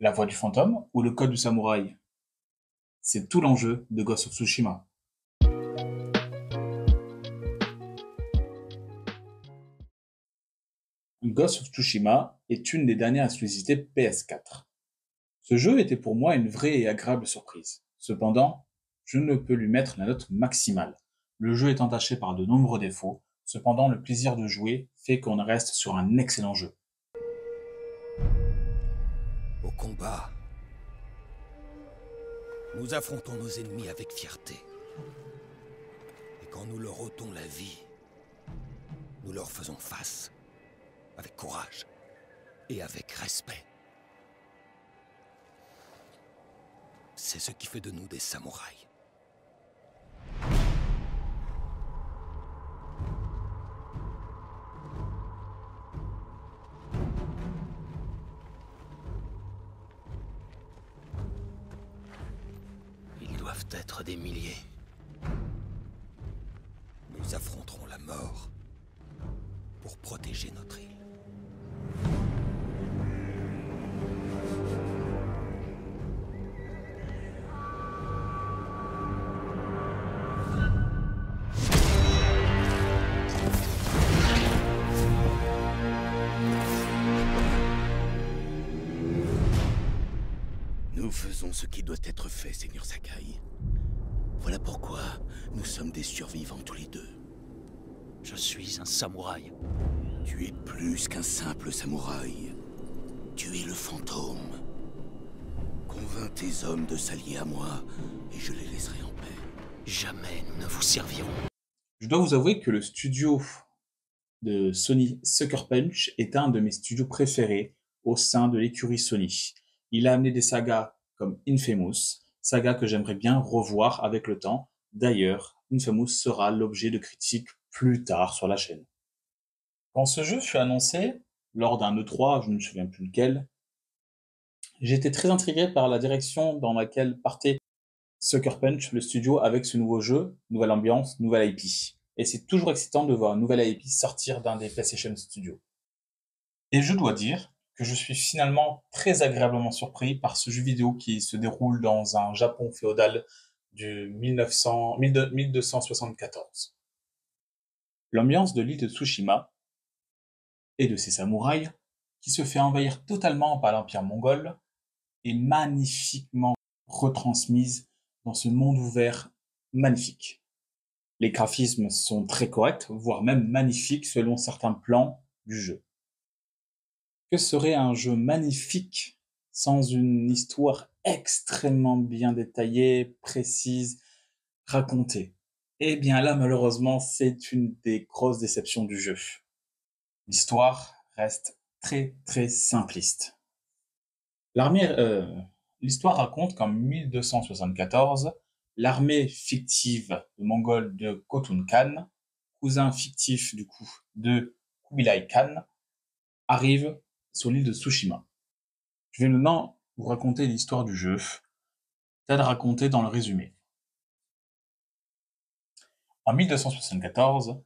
La voix du fantôme ou le code du samouraï? C'est tout l'enjeu de Ghost of Tsushima. Ghost of Tsushima est une des dernières exclusivités PS4. Ce jeu était pour moi une vraie et agréable surprise. Cependant, je ne peux lui mettre la note maximale. Le jeu est entaché par de nombreux défauts, cependant le plaisir de jouer fait qu'on reste sur un excellent jeu. Au combat, nous affrontons nos ennemis avec fierté. Et quand nous leur ôtons la vie, nous leur faisons face, avec courage et avec respect. C'est ce qui fait de nous des samouraïs. Ils doivent être des milliers. Nous affronterons la mort pour protéger notre île. Nous faisons ce qui doit être fait, Seigneur Sakai. Voilà pourquoi nous sommes des survivants tous les deux. Je suis un samouraï. Tu es plus qu'un simple samouraï. Tu es le fantôme. Convainc tes hommes de s'allier à moi, et je les laisserai en paix. Jamais nous ne vous servirons. Je dois vous avouer que le studio de Sony Sucker Punch est un de mes studios préférés au sein de l'écurie Sony. Il a amené des sagas comme Infamous, saga que j'aimerais bien revoir avec le temps. D'ailleurs, Infamous sera l'objet de critiques plus tard sur la chaîne. Quand ce jeu fut annoncé, lors d'un E3, je ne me souviens plus lequel, j'étais très intrigué par la direction dans laquelle partait Sucker Punch, le studio, avec ce nouveau jeu, nouvelle ambiance, nouvelle IP. Et c'est toujours excitant de voir une nouvelle IP sortir d'un des PlayStation Studios. Et je dois dire que je suis finalement très agréablement surpris par ce jeu vidéo qui se déroule dans un Japon féodal du 1274. L'ambiance de l'île de Tsushima et de ses samouraïs, qui se fait envahir totalement par l'Empire mongol, est magnifiquement retransmise dans ce monde ouvert magnifique. Les graphismes sont très corrects, voire même magnifiques selon certains plans du jeu. Que serait un jeu magnifique sans une histoire extrêmement bien détaillée, précise, racontée? Eh bien là, malheureusement, c'est une des grosses déceptions du jeu. L'histoire reste très très simpliste. L'histoire raconte qu'en 1274, l'armée fictive de Mongols de Khotun Khan, cousin fictif du coup de Kubilai Khan, arrive sur l'île de Tsushima. Je vais maintenant vous raconter l'histoire du jeu, telle racontée dans le résumé. En 1274,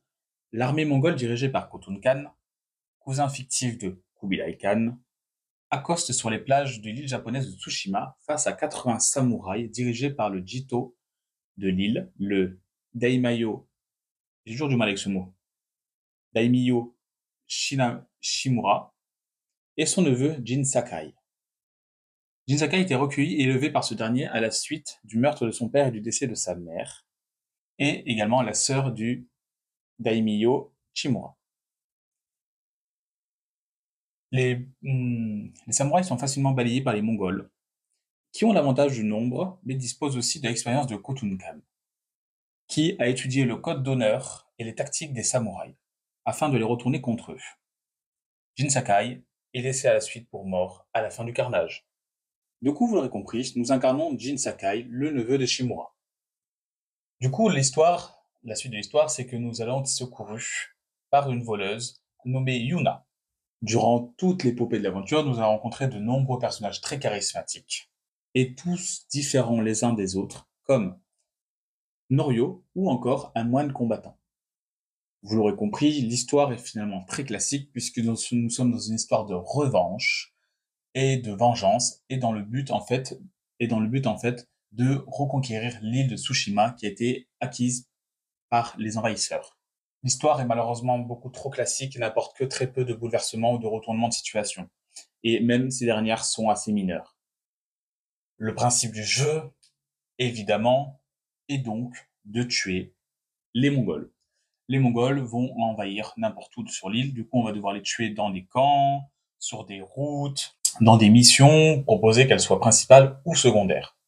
l'armée mongole dirigée par Khotun Khan, cousin fictif de Kubilai Khan, accoste sur les plages de l'île japonaise de Tsushima face à 80 samouraïs dirigés par le Jito de l'île, le Daimayo, j'ai toujours du mal avec ce mot, Daimyo Shimura, et son neveu Jin Sakai. Jin Sakai était recueilli et élevé par ce dernier à la suite du meurtre de son père et du décès de sa mère, et également la sœur du Daimyo Shimura. Les samouraïs sont facilement balayés par les Mongols, qui ont l'avantage du nombre, mais disposent aussi de l'expérience de Khotun Khan, qui a étudié le code d'honneur et les tactiques des samouraïs, afin de les retourner contre eux. Jin Sakai est laissé à la suite pour mort à la fin du carnage. Du coup, vous l'aurez compris, nous incarnons Jin Sakai, le neveu de Shimura. Du coup, la suite de l'histoire, c'est que nous allons être secourus par une voleuse nommée Yuna. Durant toute l'épopée de l'aventure, nous allons rencontrer de nombreux personnages très charismatiques, et tous différents les uns des autres, comme Norio ou encore un moine combattant. Vous l'aurez compris, l'histoire est finalement très classique puisque nous sommes dans une histoire de revanche et de vengeance, et dans le but en fait de reconquérir l'île de Tsushima qui a été acquise par les envahisseurs. L'histoire est malheureusement beaucoup trop classique et n'apporte que très peu de bouleversements ou de retournements de situation. Et même ces dernières sont assez mineures. Le principe du jeu, évidemment, est donc de tuer les Mongols. Les Mongols vont envahir n'importe où sur l'île, du coup on va devoir les tuer dans des camps, sur des routes, dans des missions, proposées qu'elles soient principales ou secondaires.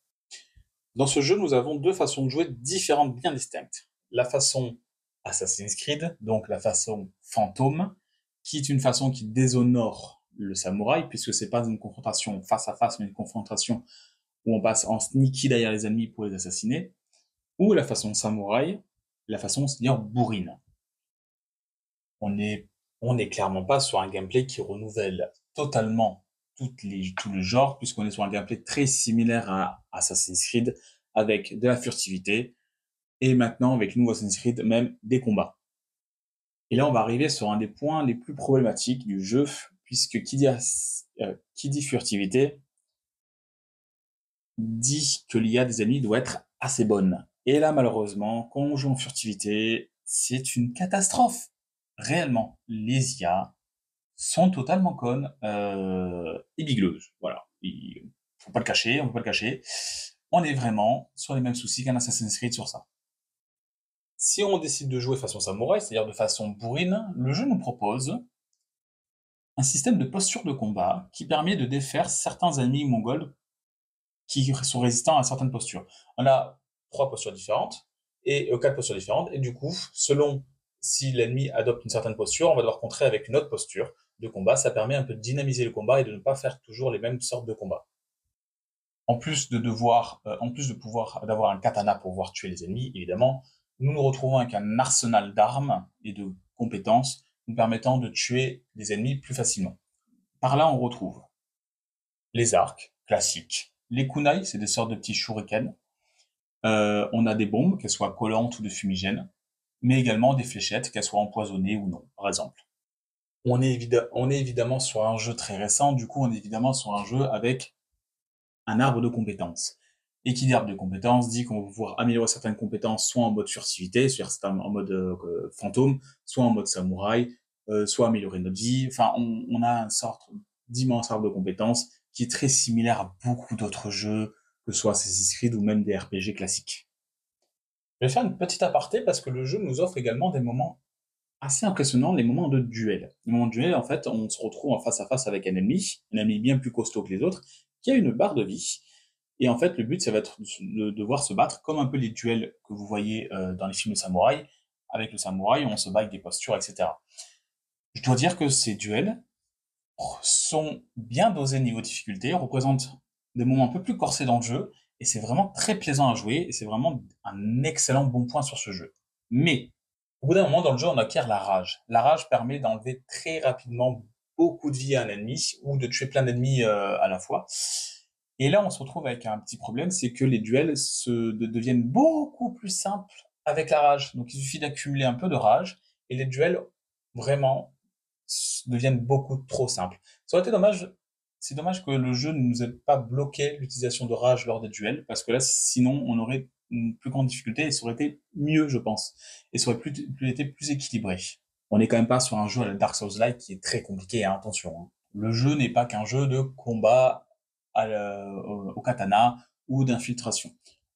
Dans ce jeu, nous avons deux façons de jouer différentes, bien distinctes. La façon Assassin's Creed, donc la façon fantôme, qui est une façon qui déshonore le samouraï, puisque c'est pas une confrontation face à face, mais une confrontation où on passe en sneaky derrière les ennemis pour les assassiner, ou la façon samouraï, la façon, c'est-à-dire bourrine. On n'est on est clairement pas sur un gameplay qui renouvelle totalement tout le genre, puisqu'on est sur un gameplay très similaire à Assassin's Creed, avec de la furtivité, et maintenant avec le nouveau Assassin's Creed, même des combats. Et là, on va arriver sur un des points les plus problématiques du jeu, puisque qui dit furtivité dit que l'IA des ennemis doit être assez bonne. Et là, malheureusement, quand on joue en furtivité, c'est une catastrophe. Réellement, les IA sont totalement connes et bigleuses. Voilà. Faut pas le cacher, on peut pas le cacher. On est vraiment sur les mêmes soucis qu'un Assassin's Creed sur ça. Si on décide de jouer façon samouraï, c'est-à-dire de façon bourrine, le jeu nous propose un système de posture de combat qui permet de défaire certains ennemis mongols qui sont résistants à certaines postures. On a trois postures différentes et quatre postures différentes, et du coup, selon si l'ennemi adopte une certaine posture, on va devoir contrer avec une autre posture de combat. Ça permet un peu de dynamiser le combat et de ne pas faire toujours les mêmes sortes de combats. En plus de pouvoir d'avoir un katana pour pouvoir tuer les ennemis, évidemment, nous nous retrouvons avec un arsenal d'armes et de compétences nous permettant de tuer les ennemis plus facilement. Par là, on retrouve les arcs classiques, les kunai, c'est des sortes de petits shurikens. On a des bombes, qu'elles soient collantes ou de fumigènes, mais également des fléchettes, qu'elles soient empoisonnées ou non, par exemple. On est évidemment sur un jeu très récent, du coup on est évidemment sur un jeu avec un arbre de compétences. Et qui dit arbre de compétences dit qu'on va pouvoir améliorer certaines compétences soit en mode furtivité, c'est-à-dire en mode fantôme, soit en mode samouraï, soit améliorer notre vie. Enfin, on a une sorte d'immense arbre de compétences qui est très similaire à beaucoup d'autres jeux, que ce soit Assassin's Creed ou même des RPG classiques. Je vais faire une petite aparté parce que le jeu nous offre également des moments assez impressionnants, les moments de duel. Les moments de duel, en fait, on se retrouve en face à face avec un ennemi bien plus costaud que les autres, qui a une barre de vie. Et en fait, le but, ça va être de devoir se battre comme un peu les duels que vous voyez dans les films de samouraï. Avec le samouraï, on se bat avec des postures, etc. Je dois dire que ces duels sont bien dosés niveau difficulté, représentent des moments un peu plus corsés dans le jeu, et c'est vraiment très plaisant à jouer, et c'est vraiment un excellent bon point sur ce jeu. Mais, au bout d'un moment dans le jeu, on acquiert la rage. La rage permet d'enlever très rapidement beaucoup de vie à un ennemi, ou de tuer plein d'ennemis à la fois. Et là, on se retrouve avec un petit problème, c'est que les duels deviennent beaucoup plus simples avec la rage. Donc il suffit d'accumuler un peu de rage, et les duels, vraiment, deviennent beaucoup trop simples. Ça aurait été dommage, c'est dommage que le jeu ne nous ait pas bloqué l'utilisation de rage lors des duels, parce que là, sinon, on aurait une plus grande difficulté, et ça aurait été mieux, je pense. Et ça aurait été plus équilibré. On n'est quand même pas sur un jeu à la Dark Souls-like qui est très compliqué, hein, attention. Hein. Le jeu n'est pas qu'un jeu de combat au katana ou d'infiltration.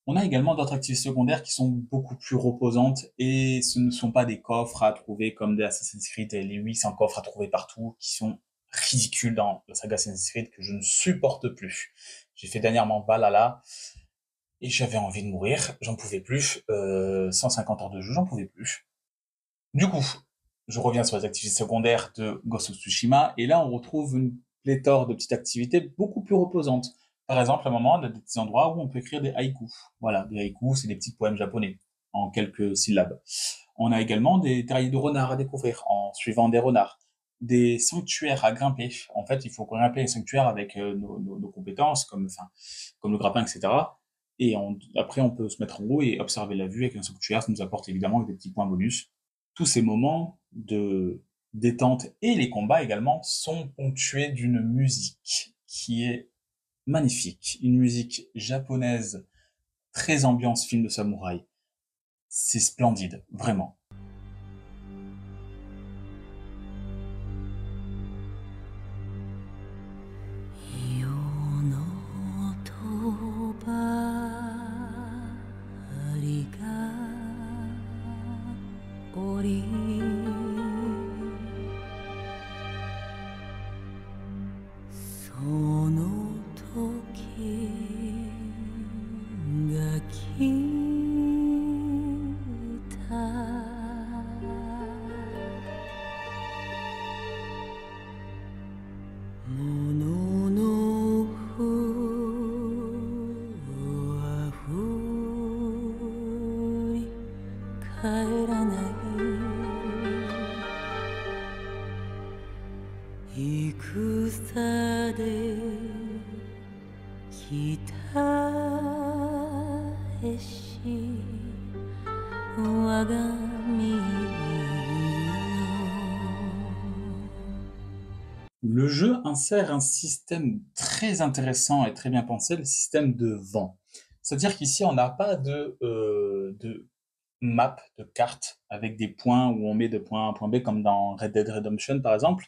On a également d'autres activités secondaires qui sont beaucoup plus reposantes et ce ne sont pas des coffres à trouver comme des Assassin's Creed et les 800 coffres à trouver partout qui sont ridicules dans la saga Assassin's Creed que je ne supporte plus. J'ai fait dernièrement Valhalla et j'avais envie de mourir, j'en pouvais plus. 150 heures de jeu, j'en pouvais plus. Du coup, je reviens sur les activités secondaires de Ghost of Tsushima et là on retrouve une pléthore de petites activités beaucoup plus reposantes. Par exemple, à un moment, on a des petits endroits où on peut écrire des haïkus. Voilà, des haïkus, c'est des petits poèmes japonais en quelques syllabes. On a également des terriers de renards à découvrir en suivant des renards. Des sanctuaires à grimper. En fait, il faut grimper les sanctuaires avec nos compétences, comme le grappin, etc. Et après, on peut se mettre en haut et observer la vue avec un sanctuaire. Ça nous apporte évidemment des petits points bonus. Tous ces moments de détente et les combats également sont ponctués d'une musique qui est magnifique. Une musique japonaise, très ambiance film de samouraï. C'est splendide, vraiment. Le jeu insère un système très intéressant et très bien pensé, le système de vent. C'est-à-dire qu'ici, on n'a pas de map, de carte, avec des points où on met de point A à point B, comme dans Red Dead Redemption, par exemple.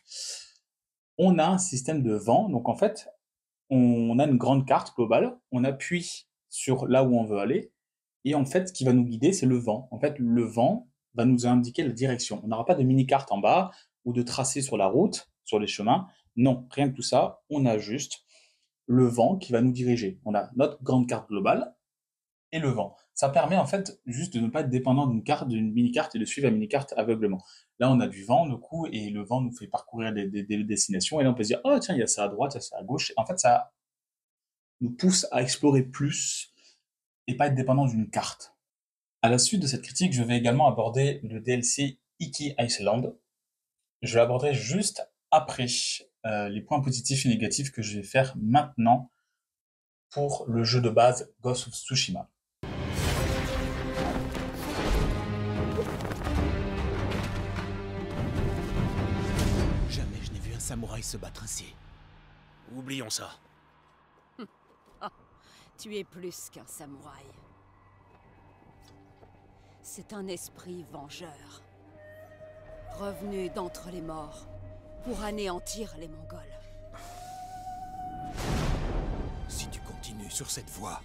On a un système de vent, donc en fait, on a une grande carte globale, on appuie sur là où on veut aller, et en fait, ce qui va nous guider, c'est le vent. En fait, le vent va nous indiquer la direction. On n'aura pas de mini-carte en bas ou de tracé sur la route, sur les chemins. Non, rien que tout ça, on a juste le vent qui va nous diriger. On a notre grande carte globale et le vent. Ça permet en fait juste de ne pas être dépendant d'une carte, d'une mini-carte et de suivre la mini-carte aveuglement. Là, on a du vent, du coup, et le vent nous fait parcourir des destinations. Et là, on peut se dire, oh tiens, il y a ça à droite, il y a ça à gauche. En fait, ça nous pousse à explorer plus et pas être dépendant d'une carte. À la suite de cette critique, je vais également aborder le DLC Iki Island. Je l'aborderai juste après les points positifs et négatifs que je vais faire maintenant pour le jeu de base Ghost of Tsushima. Jamais je n'ai vu un samouraï se battre ainsi. Oublions ça. Tu es plus qu'un samouraï. C'est un esprit vengeur. Revenu d'entre les morts pour anéantir les Mongols. Si tu continues sur cette voie,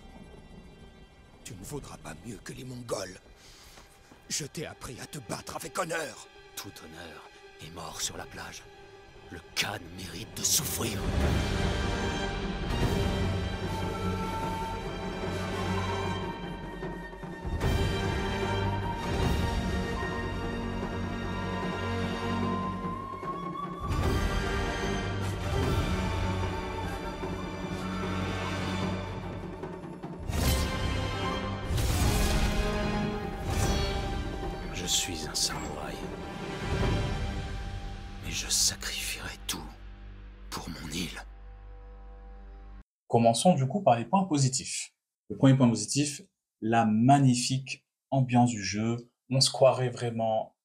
tu ne vaudras pas mieux que les Mongols. Je t'ai appris à te battre avec honneur. Tout honneur est mort sur la plage. Le Khan mérite de souffrir. Je suis un samouraï. Mais je sacrifierai tout pour mon île. Commençons du coup par les points positifs. Le premier point positif, la magnifique ambiance du jeu. On se croirait vraiment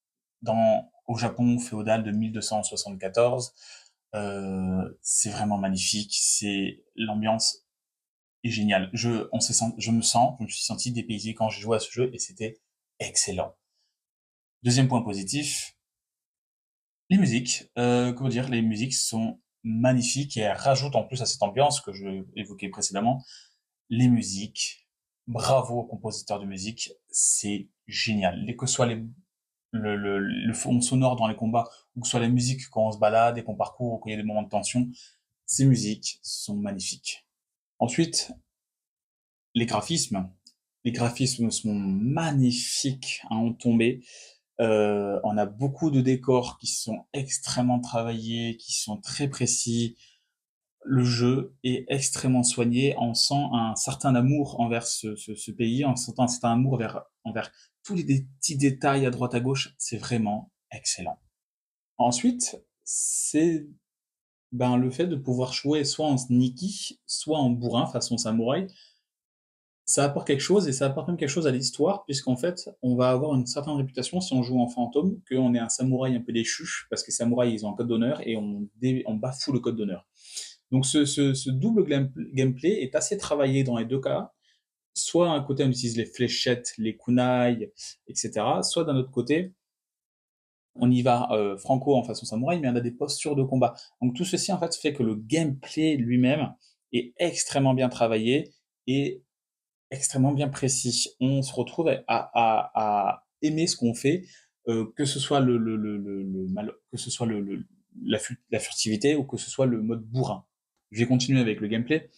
au Japon féodal de 1274. C'est vraiment magnifique. L'ambiance est géniale. Je me suis senti dépaysé quand j'ai joué à ce jeu et c'était excellent. Deuxième point positif, les musiques. Les musiques sont magnifiques et elles rajoutent en plus à cette ambiance que je évoquais précédemment. Les musiques, bravo aux compositeurs de musique, c'est génial. Que ce soit le fond sonore dans les combats ou que ce soit la musique quand on se balade et qu'on parcourt ou qu'il y a des moments de tension, ces musiques sont magnifiques. Ensuite, les graphismes. Les graphismes sont magnifiques à en tomber. On a beaucoup de décors qui sont extrêmement travaillés, qui sont très précis. Le jeu est extrêmement soigné. On sent un certain amour envers ce pays, on sent un certain amour envers tous les petits détails à droite à gauche. C'est vraiment excellent. Ensuite, c'est le fait de pouvoir jouer soit en sneaky, soit en bourrin façon samouraï. Ça apporte quelque chose et ça apporte même quelque chose à l'histoire puisqu'en fait on va avoir une certaine réputation si on joue en fantôme qu'on est un samouraï un peu déchu parce que les samouraïs ils ont un code d'honneur et on bafoue le code d'honneur. Donc ce double gameplay est assez travaillé dans les deux cas. Soit d'un côté on utilise les fléchettes, les kunai, etc. Soit d'un autre côté on y va franco en façon samouraï, mais on a des postures de combat. Donc tout ceci en fait fait que le gameplay lui-même est extrêmement bien travaillé et extrêmement bien précis. On se retrouve à aimer ce qu'on fait, que ce soit que ce soit la furtivité ou que ce soit le mode bourrin. Je vais continuer avec le gameplay.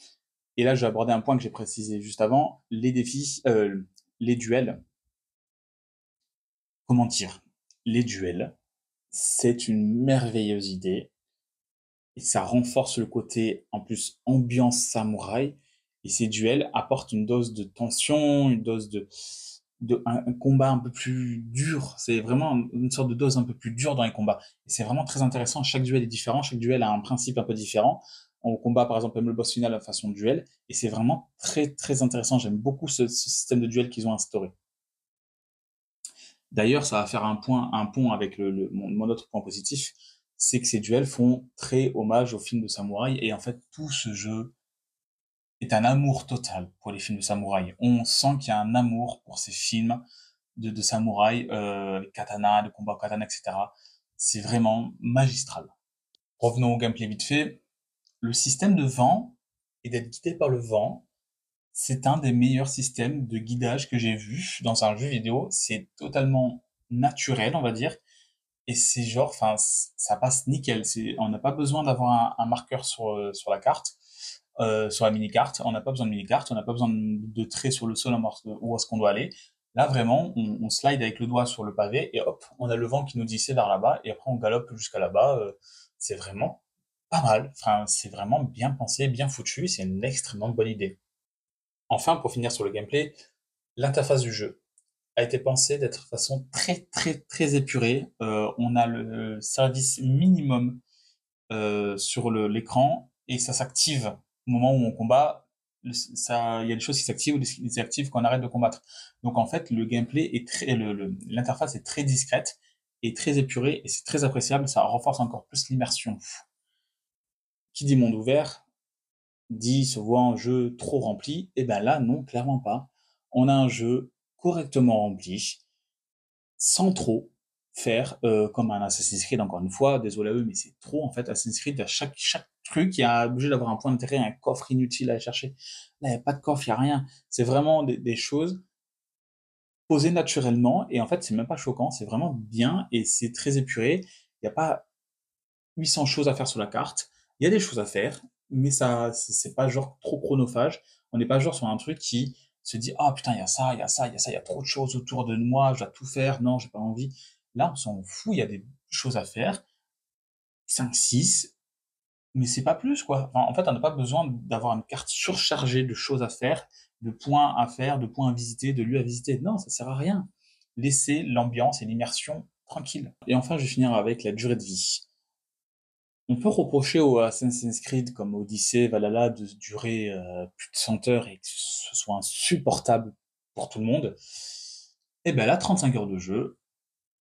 Et là, je vais aborder un point que j'ai précisé juste avant, les défis, les duels. Comment dire? Les duels, c'est une merveilleuse idée et ça renforce le côté, en plus, ambiance samouraï. Et ces duels apportent une dose de tension, une dose un combat un peu plus dur. C'est vraiment une sorte de dose un peu plus dure dans les combats. Et c'est vraiment très intéressant. Chaque duel est différent. Chaque duel a un principe un peu différent. On combat, par exemple, même le boss final à façon de duel. Et c'est vraiment très, très intéressant. J'aime beaucoup ce système de duel qu'ils ont instauré. D'ailleurs, ça va faire un pont avec mon autre point positif, c'est que ces duels font très hommage aux films de samouraï et en fait tout ce jeu est un amour total pour les films de samouraï. On sent qu'il y a un amour pour ces films de samouraï, katana, de combat au katana, etc. C'est vraiment magistral. Revenons au gameplay vite fait. Le système de vent et d'être guidé par le vent, c'est un des meilleurs systèmes de guidage que j'ai vu dans un jeu vidéo. C'est totalement naturel, on va dire. Et c'est genre, enfin, ça passe nickel. On n'a pas besoin d'avoir un marqueur sur la carte, sur la mini-carte. On n'a pas besoin de mini-carte. On n'a pas besoin de traits sur le sol où est-ce qu'on doit aller. Là, vraiment, on slide avec le doigt sur le pavé et hop, on a le vent qui nous dit c'est vers là-bas et après on galope jusqu'à là-bas. C'est vraiment pas mal. Enfin, c'est vraiment bien pensé, bien foutu. C'est une extrêmement bonne idée. Enfin, pour finir sur le gameplay, l'interface du jeu a été pensée d'être de façon très très très épurée. On a le service minimum sur l'écran et ça s'active au moment où on combat. Il y a des choses qui s'activent ou qui s'activent quand on arrête de combattre. Donc en fait, le gameplay est l'interface est très discrète et très épurée et c'est très appréciable. Ça renforce encore plus l'immersion. Qui dit monde ouvert dit se voit un jeu trop rempli. Et ben là, non, clairement pas. On a un jeu correctement rempli, sans trop faire comme un Assassin's Creed, encore une fois, désolé à eux, mais c'est trop en fait. Assassin's Creed, à chaque truc, il y a obligé d'avoir un point d'intérêt, un coffre inutile à aller chercher. Là, il n'y a pas de coffre, il n'y a rien. C'est vraiment des choses posées naturellement, et en fait, c'est même pas choquant, c'est vraiment bien, et c'est très épuré. Il n'y a pas 800 choses à faire sur la carte. Il y a des choses à faire, mais ça, c'est pas genre trop chronophage. On n'est pas genre sur un truc qui se dit, ah putain, il y a ça, il y a ça, il y a ça, il y a trop de choses autour de moi, je dois tout faire, non, j'ai pas envie. Là, on s'en fout, il y a des choses à faire, 5, 6, mais c'est pas plus, quoi. Enfin, en fait, on n'a pas besoin d'avoir une carte surchargée de choses à faire, de points à visiter, de lieux à visiter. Non, ça sert à rien. Laissez l'ambiance et l'immersion tranquille. Et enfin, je vais finir avec la durée de vie. On peut reprocher au Assassin's Creed comme Odyssey, Valhalla de durer plus de 100 heures et que ce soit insupportable pour tout le monde. Et ben là, 35 heures de jeu,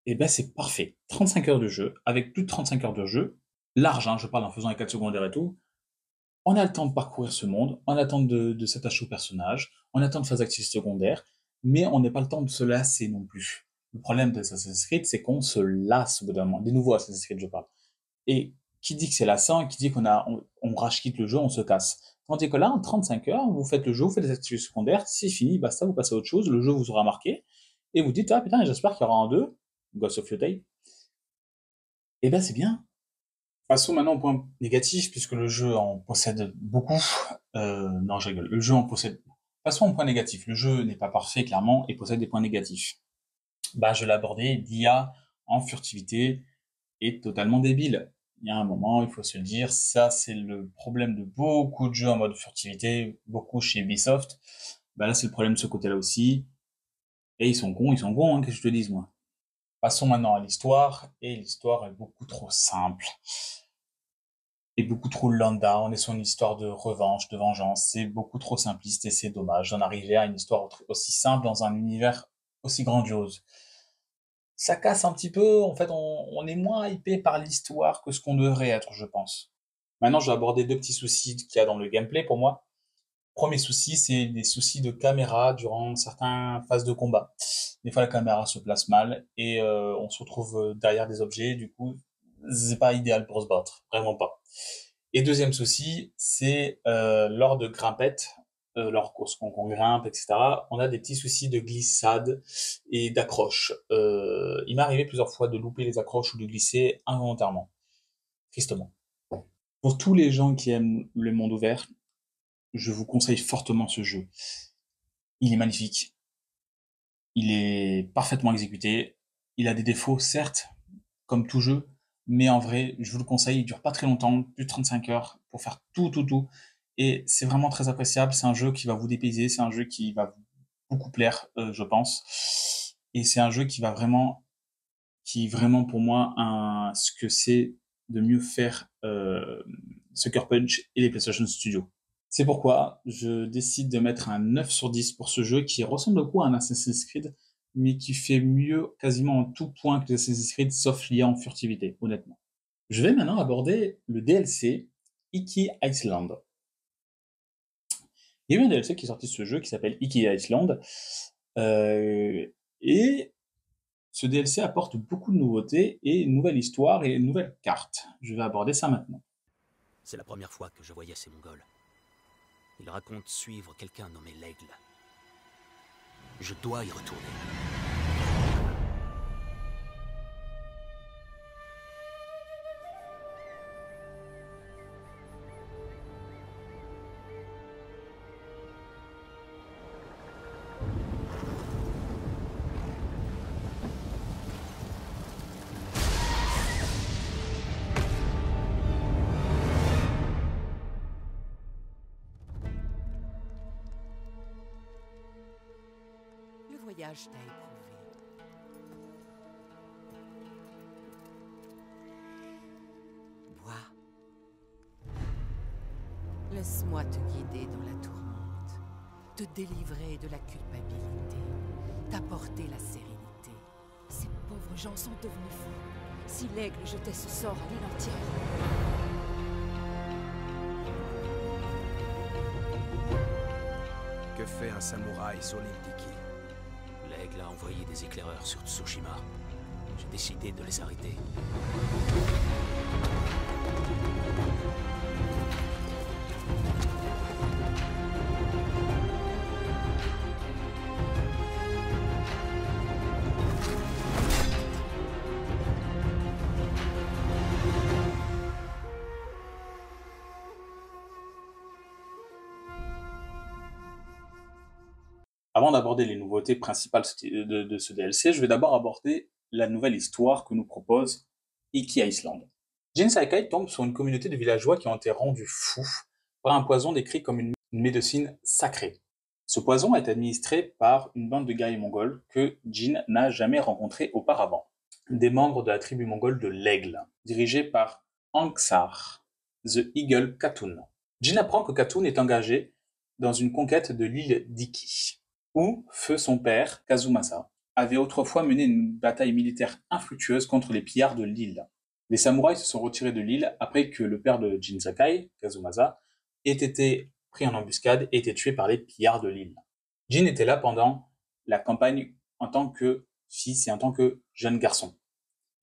et ben c'est parfait. 35 heures de jeu, avec plus de 35 heures de jeu, large, hein, je parle en faisant les 4 secondaires et tout, on a le temps de parcourir ce monde, on a le temps de s'attacher au personnage, on a le temps de faire des activités secondaires, mais on n'a pas le temps de se lasser non plus. Le problème de Assassin's Creed, c'est qu'on se lasse au bout d'un moment. Des nouveaux Assassin's Creed, je parle. Et qui dit que c'est lassant, qui dit on rage quitte le jeu, on se casse. Tandis que là, en 35 heures, vous faites le jeu, vous faites des activités secondaires, c'est fini, basta, vous passez à autre chose, le jeu vous aura marqué, et vous dites, ah putain, j'espère qu'il y aura un 2, Ghost of Yotei. Et ben c'est bien. Passons maintenant au point négatif, puisque le jeu en possède beaucoup. Non, je rigole, le jeu en possède... Passons au point négatif. Le jeu n'est pas parfait, clairement, et possède des points négatifs. Bah, je l'ai abordé, l'IA en furtivité est totalement débile. Il y a un moment, il faut se le dire, ça c'est le problème de beaucoup de jeux en mode furtivité, beaucoup chez Ubisoft. Bah là c'est le problème de ce côté-là aussi. Et ils sont cons, hein, qu'est-ce que je te dise moi. Passons maintenant à l'histoire, et l'histoire est beaucoup trop simple. Et beaucoup trop lambda, on est sur une histoire de revanche, de vengeance, c'est beaucoup trop simpliste et c'est dommage d'en arriver à une histoire aussi simple dans un univers aussi grandiose. Ça casse un petit peu, en fait on est moins hypé par l'histoire que ce qu'on devrait être, je pense. Maintenant, je vais aborder deux petits soucis qu'il y a dans le gameplay pour moi. Premier souci, c'est des soucis de caméra durant certaines phases de combat. Des fois, la caméra se place mal et on se retrouve derrière des objets. Du coup, c'est pas idéal pour se battre, vraiment pas. Et deuxième souci, c'est lors de grimpettes, lorsqu'on grimpe, etc., on a des petits soucis de glissade et d'accroche. Il m'est arrivé plusieurs fois de louper les accroches ou de glisser involontairement, tristement. Pour tous les gens qui aiment le monde ouvert, je vous conseille fortement ce jeu. Il est magnifique, il est parfaitement exécuté, il a des défauts, certes, comme tout jeu, mais en vrai, je vous le conseille, il dure pas très longtemps, plus de 35 heures pour faire tout. Et c'est vraiment très appréciable, c'est un jeu qui va vous dépayser, c'est un jeu qui va beaucoup plaire, je pense. Et c'est un jeu qui vraiment pour moi ce que c'est de mieux faire Sucker Punch et les PlayStation Studios. C'est pourquoi je décide de mettre un 9 sur 10 pour ce jeu qui ressemble beaucoup à un Assassin's Creed, mais qui fait mieux quasiment en tout point que Assassin's Creed, sauf lié en furtivité, honnêtement. Je vais maintenant aborder le DLC Iki Island. Il y a eu un DLC qui est sorti de ce jeu qui s'appelle Iki Island, et ce DLC apporte beaucoup de nouveautés et une nouvelle histoire et une nouvelle carte. Je vais aborder ça maintenant. C'est la première fois que je voyais ces Mongols. Ils racontent suivre quelqu'un nommé l'Aigle. Je dois y retourner. Le voyage t'a éprouvé. Bois. Laisse-moi te guider dans la tourmente, te délivrer de la culpabilité, t'apporter la sérénité. Ces pauvres gens sont devenus fous. Si l'aigle jetait ce sort à l'île entière. Que fait un samouraï sur l'île d'Iki? L'Aigle a envoyé des éclaireurs sur Tsushima. J'ai décidé de les arrêter. Avant d'aborder les nouveautés principales de ce DLC, je vais d'abord aborder la nouvelle histoire que nous propose Iki Island. Jin Sakai tombe sur une communauté de villageois qui ont été rendus fous par un poison décrit comme une médecine sacrée. Ce poison est administré par une bande de guerriers mongols que Jin n'a jamais rencontré auparavant. Des membres de la tribu mongole de l'Aigle, dirigée par Anksar, The Eagle Khatun. Jin apprend que Khatun est engagé dans une conquête de l'île d'Iki, où feu son père, Kazumasa, avait autrefois mené une bataille militaire infructueuse contre les pillards de l'île. Les samouraïs se sont retirés de l'île après que le père de Jin Sakai, Kazumasa, ait été pris en embuscade et été tué par les pillards de l'île. Jin était là pendant la campagne en tant que fils et en tant que jeune garçon.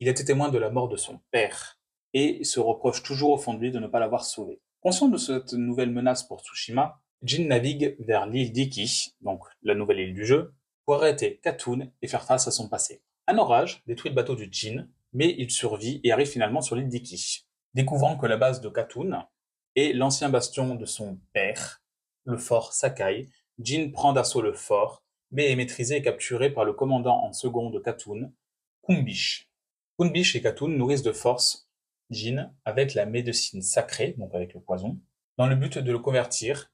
Il était témoin de la mort de son père et se reproche toujours au fond de lui de ne pas l'avoir sauvé. Conscient de cette nouvelle menace pour Tsushima, Jin navigue vers l'île d'Iki, donc la nouvelle île du jeu, pour arrêter Khatun et faire face à son passé. Un orage détruit le bateau de Jin, mais il survit et arrive finalement sur l'île d'Iki. Découvrant que la base de Khatun est l'ancien bastion de son père, le fort Sakai, Jin prend d'assaut le fort, mais est maîtrisé et capturé par le commandant en second de Khatun, Kumbish. Kumbish et Khatun nourrissent de force Jin avec la médecine sacrée, donc avec le poison, dans le but de le convertir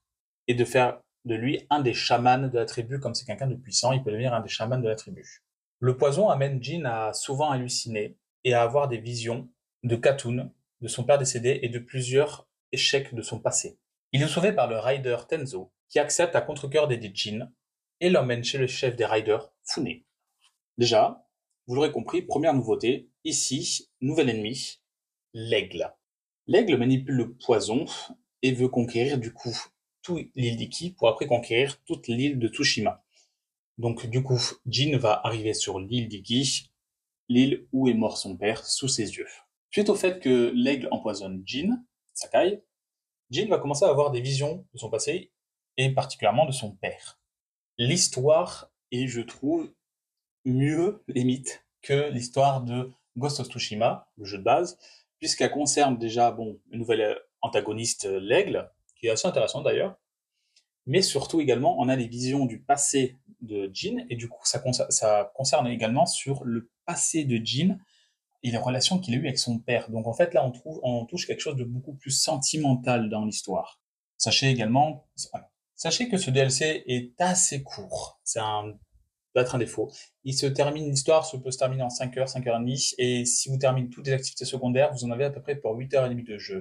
et de faire de lui un des chamans de la tribu. Comme c'est quelqu'un de puissant, il peut devenir un des chamans de la tribu. Le poison amène Jin à souvent halluciner et à avoir des visions de Khatun, de son père décédé et de plusieurs échecs de son passé. Il est sauvé par le rider Tenzo, qui accepte à contre-cœur d'aider Jin et l'emmène chez le chef des riders, Fune. Déjà, vous l'aurez compris, première nouveauté, ici, nouvel ennemi, l'aigle. L'aigle manipule le poison et veut conquérir du coup toute l'île d'Iki pour après conquérir toute l'île de Tsushima. Donc du coup, Jin va arriver sur l'île d'Iki, l'île où est mort son père, sous ses yeux. Suite au fait que l'aigle empoisonne Jin, Sakai, Jin va commencer à avoir des visions de son passé, et particulièrement de son père. L'histoire est, je trouve, mieux, limite, que l'histoire de Ghost of Tsushima, le jeu de base, puisqu'elle concerne déjà, bon, une nouvelle antagoniste, l'aigle, qui est assez intéressant d'ailleurs, mais surtout également, on a les visions du passé de Jin, et du coup, ça concerne également sur le passé de Jin et les relations qu'il a eues avec son père. Donc en fait, là, on touche quelque chose de beaucoup plus sentimental dans l'histoire. Sachez également, sachez que ce DLC est assez court. Peut être un défaut. L'histoire peut se terminer en 5 heures, 5 heures et demie, et si vous terminez toutes les activités secondaires, vous en avez à peu près pour 8 heures et demie de jeu.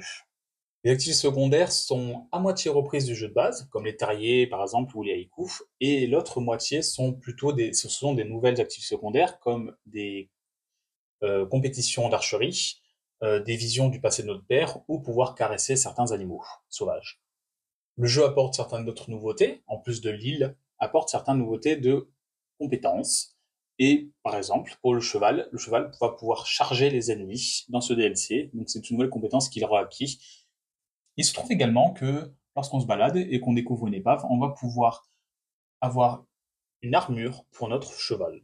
Les activités secondaires sont à moitié reprises du jeu de base, comme les terriers par exemple ou les haïkus, et l'autre moitié sont plutôt ce sont des nouvelles activités secondaires comme des compétitions d'archerie, des visions du passé de notre père ou pouvoir caresser certains animaux sauvages. Le jeu apporte certaines autres nouveautés, en plus de l'île, apporte certaines nouveautés de compétences. Et par exemple, pour le cheval va pouvoir charger les ennemis dans ce DLC, donc c'est une nouvelle compétence qu'il aura acquis. Il se trouve également que lorsqu'on se balade et qu'on découvre une épave, on va pouvoir avoir une armure pour notre cheval.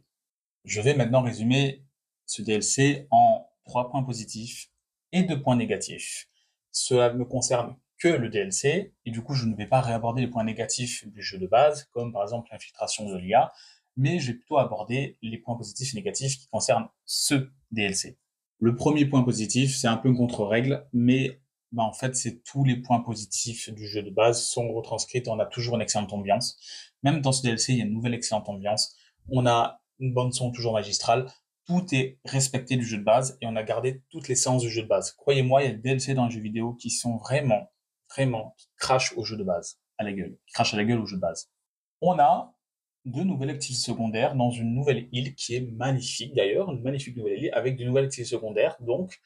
Je vais maintenant résumer ce DLC en 3 points positifs et 2 points négatifs. Cela ne concerne que le DLC, et du coup je ne vais pas réaborder les points négatifs du jeu de base, comme par exemple l'infiltration de l'IA, mais je vais plutôt aborder les points positifs et négatifs qui concernent ce DLC. Le premier point positif, c'est un peu une contre-règle, mais en fait, c'est tous les points positifs du jeu de base sont retranscrits, on a toujours une excellente ambiance. Même dans ce DLC, il y a une nouvelle excellente ambiance. On a une bande son toujours magistrale. Tout est respecté du jeu de base et on a gardé toutes les séances du jeu de base. Croyez-moi, il y a des DLC dans les jeux vidéo qui sont vraiment, qui crachent au jeu de base, à la gueule, qui crachent à la gueule au jeu de base. On a 2 nouvelles activités secondaires dans une nouvelle île qui est magnifique d'ailleurs, une magnifique nouvelle île avec de nouvelles activités secondaires. Donc,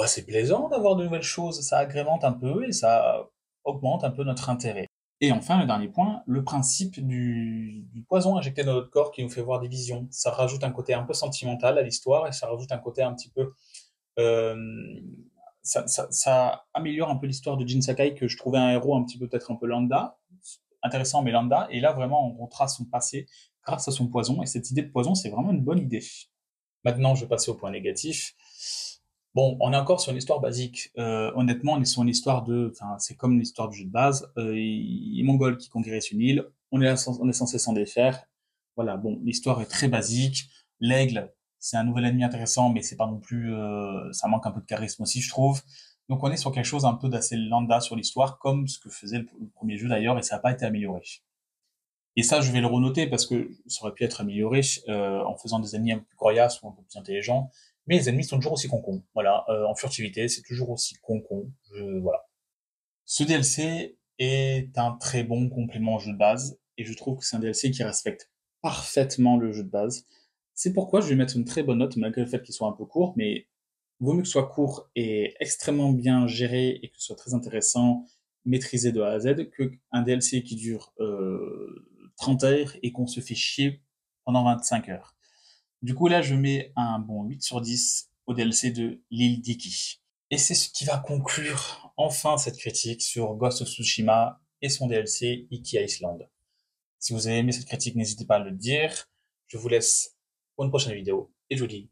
c'est plaisant d'avoir de nouvelles choses, ça agrémente un peu et ça augmente un peu notre intérêt. Et enfin, le dernier point, le principe du poison injecté dans notre corps qui nous fait voir des visions. Ça rajoute un côté un peu sentimental à l'histoire et ça rajoute un côté un petit peu... ça améliore un peu l'histoire de Jin Sakai, que je trouvais un héros un petit peu peut-être un peu lambda, intéressant mais lambda, et là vraiment on retrace son passé grâce à son poison, et cette idée de poison c'est vraiment une bonne idée. Maintenant je vais passer au point négatif. Bon, on est encore sur une histoire basique. Honnêtement, on est sur une histoire c'est comme l'histoire du jeu de base. Les Mongols qui conquérissent une île, on est censé s'en défaire. Voilà, bon, l'histoire est très basique. L'aigle, c'est un nouvel ennemi intéressant, mais c'est pas non plus, ça manque un peu de charisme aussi, je trouve. Donc on est sur quelque chose un peu d'assez lambda sur l'histoire, comme ce que faisait le premier jeu d'ailleurs, et ça n'a pas été amélioré. Et ça, je vais le renoter parce que ça aurait pu être amélioré en faisant des ennemis un peu plus coriaces ou un peu plus intelligents. Mais les ennemis sont toujours aussi concons. Voilà, en furtivité, c'est toujours aussi concon. Voilà. Ce DLC est un très bon complément au jeu de base, et je trouve que c'est un DLC qui respecte parfaitement le jeu de base. C'est pourquoi je vais mettre une très bonne note, malgré le fait qu'il soit un peu court, mais vaut mieux que ce soit court et extrêmement bien géré et que ce soit très intéressant, maîtrisé de A à Z, qu'un DLC qui dure 30 heures et qu'on se fait chier pendant 25 heures. Du coup, là, je mets un bon 8 sur 10 au DLC de l'île d'Iki. Et c'est ce qui va conclure enfin cette critique sur Ghost of Tsushima et son DLC Iki Island. Si vous avez aimé cette critique, n'hésitez pas à le dire. Je vous laisse pour une prochaine vidéo et je vous dis